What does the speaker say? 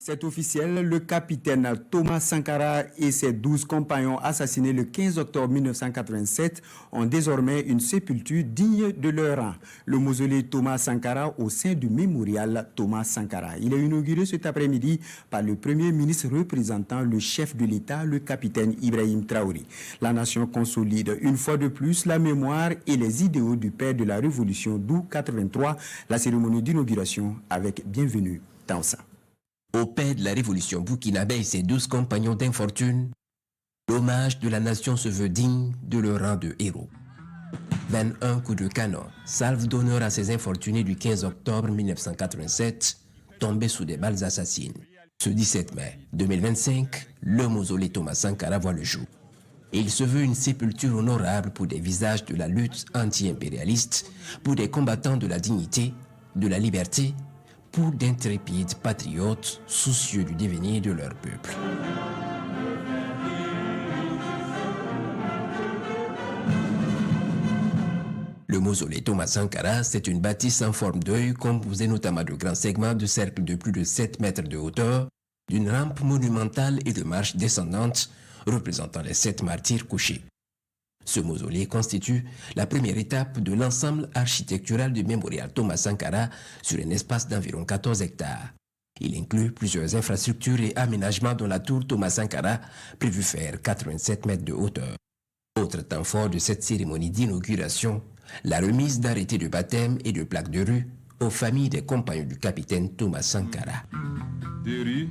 C'est officiel, le capitaine Thomas Sankara et ses 12 compagnons assassinés le 15 octobre 1987 ont désormais une sépulture digne de leur rang. Le mausolée Thomas Sankara au sein du mémorial Thomas Sankara. Il est inauguré cet après-midi par le Premier ministre représentant le chef de l'État, le capitaine Ibrahim Traoré. La nation consolide une fois de plus la mémoire et les idéaux du père de la Révolution d'août 83. La cérémonie d'inauguration avec Bienvenue Tansa. Au père de la Révolution burkinabé et ses 12 compagnons d'infortune, l'hommage de la nation se veut digne de leur rang de héros. 21 coups de canon, salve d'honneur à ces infortunés du 15 octobre 1987, tombés sous des balles assassines. Ce 17 mai 2025, le mausolée Thomas Sankara voit le jour. Et il se veut une sépulture honorable pour des visages de la lutte anti-impérialiste, pour des combattants de la dignité, de la liberté, pour d'intrépides patriotes soucieux du devenir de leur peuple. Le mausolée Thomas Sankara, c'est une bâtisse en forme d'œil composée notamment de grands segments de cercles de plus de 7 mètres de hauteur, d'une rampe monumentale et de marches descendantes représentant les 7 martyrs couchés. Ce mausolée constitue la première étape de l'ensemble architectural du mémorial Thomas Sankara sur un espace d'environ 14 hectares. Il inclut plusieurs infrastructures et aménagements dont la tour Thomas Sankara, prévue faire 87 mètres de hauteur. Autre temps fort de cette cérémonie d'inauguration, la remise d'arrêtés de baptême et de plaques de rue aux familles des compagnons du capitaine Thomas Sankara. Des rues